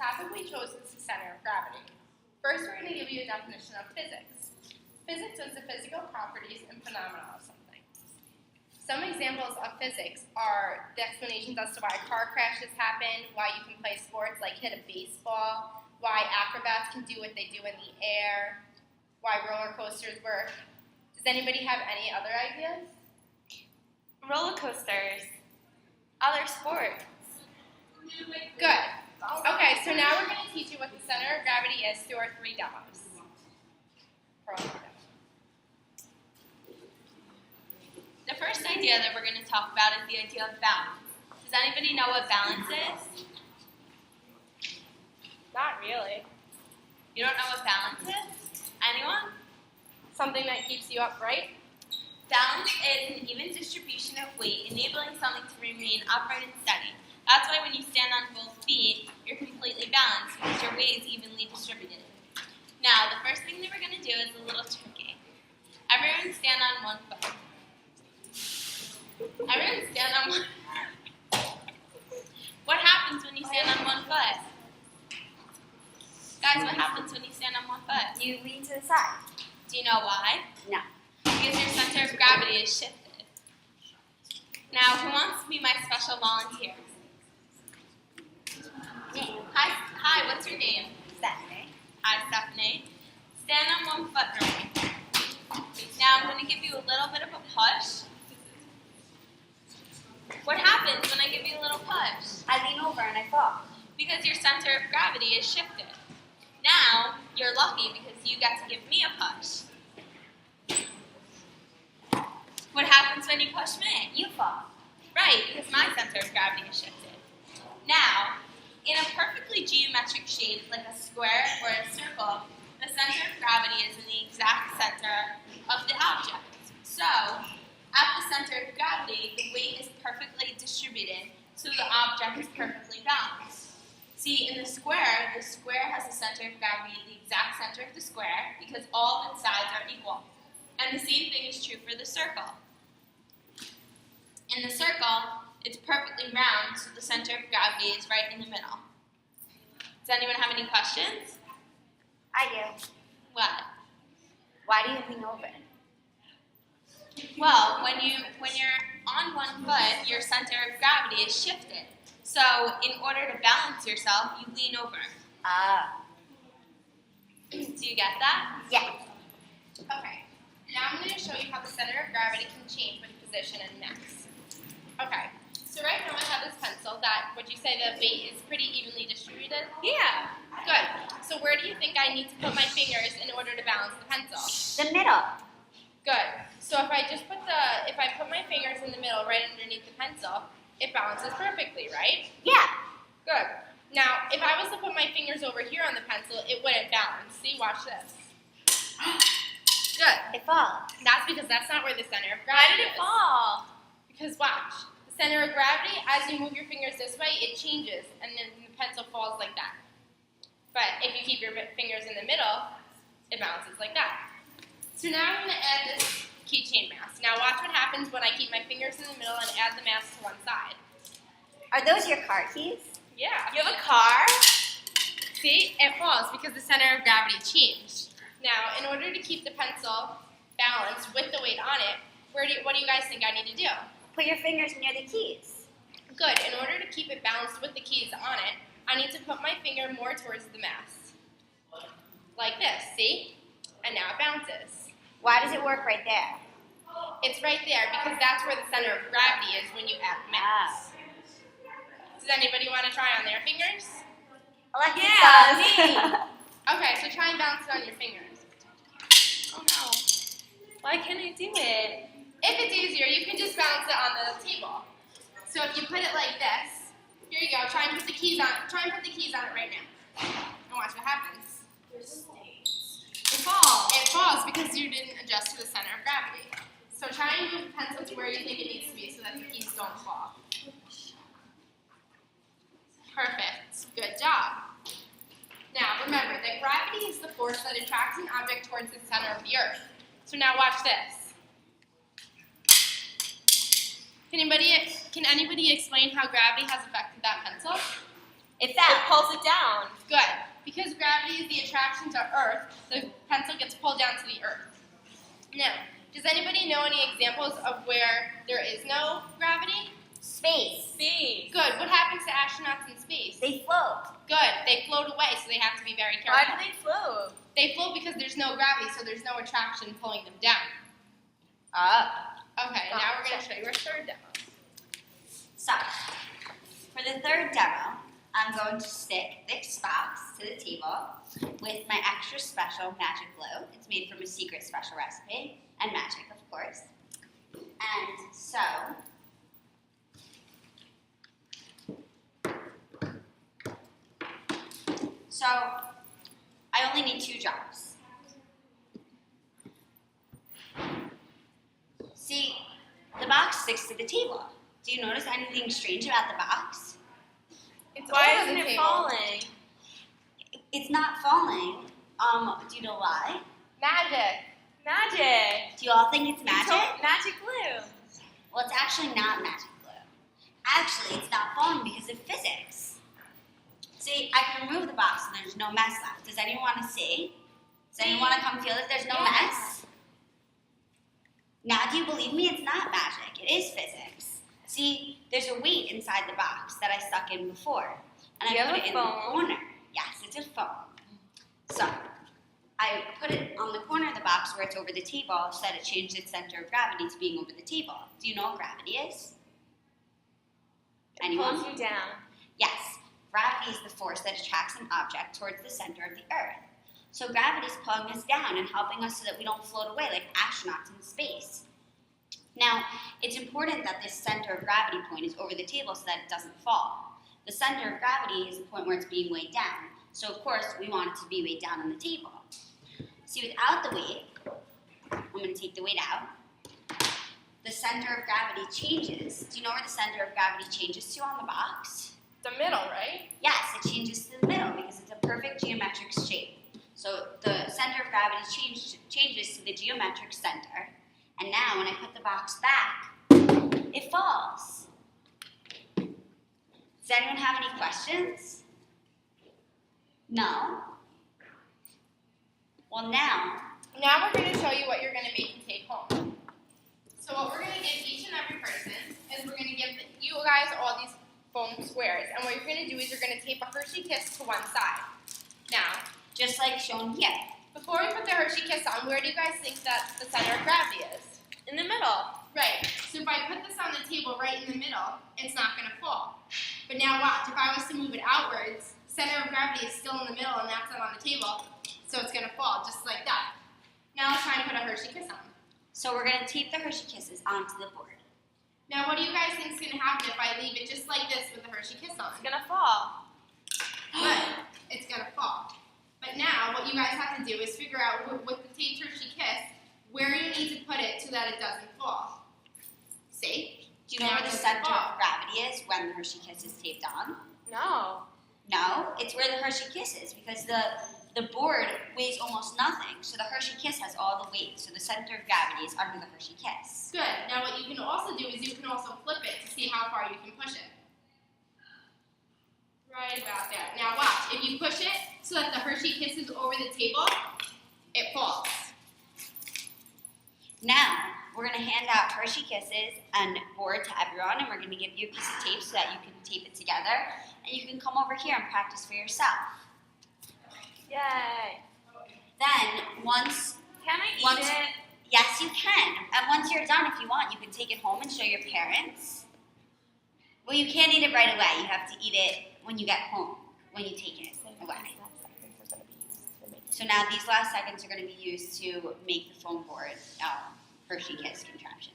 topic we chose is the center of gravity. First, we're going to give you a definition of physics. Physics is the physical properties and phenomena of something. Some examples of physics are the explanations as to why car crashes happen, why you can play sports like hit a baseball, why acrobats can do what they do in the air, why roller coasters work. Does anybody have any other ideas? Roller coasters, other sports. Good. Okay, so now we're going to teach you what the center of gravity is through our 3 demos. The first idea that we're going to talk about is the idea of balance. Does anybody know what balance is? Not really. You don't know what balance is? Anyone? Something that keeps you upright? Balance is an even distribution of weight, enabling something to remain upright and steady. That's why when you stand on both feet, you're completely balanced because your weight is evenly distributed. Now, the first thing that we're going to do is a little tricky. Everyone stand on one foot. Everyone stand on one foot. What happens when you stand on one foot? Guys, what happens when you stand on one foot? You lean to the side. Do you know why? No. Because your center of gravity is shifted. Now, who wants to be my special volunteer? Hi, what's your name? Stephanie. Hi, Stephanie. Stand on one foot for me. Now, I'm going to give you a little bit of a push. What happens when I give you a little push? I lean over and I fall. Because your center of gravity is shifted. Now, you're lucky because you get to give me a push. What happens when you push me? You fall. Right, because my center of gravity is shifted. Now, in a perfectly geometric shape like a square or a circle, the center of gravity is in the exact center of the object. So, at the center of gravity, the weight is perfectly distributed, so the object is perfectly balanced. See, in the square has a center of gravity, the exact center of the square, because all of its sides are equal. And the same thing is true for the circle. In the circle, it's perfectly round, so the center of gravity is right in the middle. Does anyone have any questions? I do. What? Why do you lean over? Well, when you're on one foot, your center of gravity is shifted. So, in order to balance yourself, you lean over. Do you get that? Yeah. Okay. Now I'm going to show you how the center of gravity can change with position and mass. Okay. So right now I have this pencil that, would you say the weight is pretty evenly distributed? Yeah. Good. So where do you think I need to put my fingers in order to balance the pencil? The middle. Good. So if I put my fingers in the middle right underneath the pencil, it balances perfectly, right? Yeah. Good. Now, if I was to put my fingers over here on the pencil, it wouldn't balance. See, watch this. Good. It falls. That's because that's not where the center of Why gravity did it is. fall? Because watch. The center of gravity, as you move your fingers this way, it changes, and then the pencil falls like that. But if you keep your fingers in the middle, it balances like that. So now I'm going to add this keychain mass. Now watch what happens when I keep my fingers in the middle and add the mass to one side. Are those your car keys? Yeah. You have a car? See, it falls because the center of gravity changed. Now, in order to keep the pencil balanced with the weight on it, what do you guys think I need to do? Put your fingers near the keys. Good. In order to keep it balanced with the keys on it, I need to put my finger more towards the mass. Like this, see? And now it bounces. Why does it work right there? It's right there because that's where the center of gravity is when you add the mass. Does anybody want to try on their fingers? Alexis Yeah, does. me. Okay, so try and bounce it on your fingers. Oh no. Why can't I do it? If it's easier, you can just bounce it on the table. So if you put it like this, here you go. Try and put the keys on. Try and put the keys on it right now, and watch what happens. It falls. It falls because you didn't adjust to the center of gravity. So try and move the pencil to where you think it needs to be so that the keys don't fall. Perfect. Good job. Now remember that gravity is the force that attracts an object towards the center of the earth. So now watch this. Can anybody explain how gravity has affected that pencil? It It fell. pulls it down. Good. Because gravity is the attraction to Earth, the pencil gets pulled down to the Earth. Now, does anybody know any examples of where there is no gravity? Space. Space. Good. What happens to astronauts in space? They float. Good. They float away, so they have to be very Why careful. do they float? They float because there's no gravity, so there's no attraction pulling them down. Up. Okay, now we're going to show you our third demo. So, for the third demo, I'm going to stick this box to the table with my extra special magic glue. It's made from a secret special recipe, and magic, of course. And so, I only need 2 jobs. See, the box sticks to the table. Do you notice anything strange about the box? Why over isn't the it table. falling? It's not falling. Do you know why? Magic. Magic. Do you all think it's magic? Magic glue. Well, it's actually not magic glue. Actually, it's not falling because of physics. See, I can remove the box and there's no mess left. Does anyone want to see? Does anyone want to come feel that there's no mess? Now, do you believe me? It's not magic. It is physics. See, there's a weight inside the box that I stuck in before. And Do you I put have it a in the phone? corner. Yes, it's a phone. So, I put it on the corner of the box where it's over the table so that it changed its center of gravity to being over the table. Do you know what gravity is? Anyone? Pulls you down. Yes. Gravity is the force that attracts an object towards the center of the Earth. So gravity is pulling us down and helping us so that we don't float away like astronauts in space. Now, it's important that this center of gravity point is over the table so that it doesn't fall. The center of gravity is the point where it's being weighed down. So, of course, we want it to be weighed down on the table. See, without the weight, I'm going to take the weight out, the center of gravity changes. Do you know where the center of gravity changes to on the box? The middle, right? Yes, it changes to the middle because it's a perfect geometric shape. So the center of gravity changes to the geometric center. And now when I put the box back, it falls. Does anyone have any questions? No? Well, now Now we're going to show you what you're going to make and take home. So what we're going to give each and every person is we're going to give you guys all these foam squares. And what you're going to do is you're going to tape a Hershey Kiss to one side. Now, just like shown here. before we put the Hershey Kiss on, where do you guys think that the center of gravity is? In the middle. Right. So if I put this on the table right in the middle, it's not going to fall. But now watch, if I was to move it outwards, center of gravity is still in the middle and that's not on the table, so it's going to fall just like that. Now let's try and put a Hershey Kiss on. So we're going to tape the Hershey Kisses onto the board. Now what do you guys think is going to happen if I leave it just like this with the Hershey Kiss on? It's gonna fall. Good. It's going to fall. But now what you guys have to do is figure out with the taped Hershey Kiss where you need to put it so that it doesn't fall. See? Do you know where the center of gravity is when the Hershey Kiss is taped on? No. No, it's where the Hershey Kiss is because the board weighs almost nothing. So the Hershey Kiss has all the weight. So the center of gravity is under the Hershey Kiss. Good. Now what you can also do is you can also flip it to see how far you can push it. Right about there. Now watch. If you push it so that the Hershey Kiss is over the table, it falls. Now, we're going to hand out Hershey Kisses and board to everyone, and we're going to give you a piece of tape so that you can tape it together, and you can come over here and practice for yourself. Yay. Then, once Can I eat Once- it? yes, you can. And once you're done, if you want, you can take it home and show your parents. Well, you can't eat it right away. You have to eat it when you get home, when you take it away. So now these last seconds are going to be used to make the foam board Hershey Kiss contraption.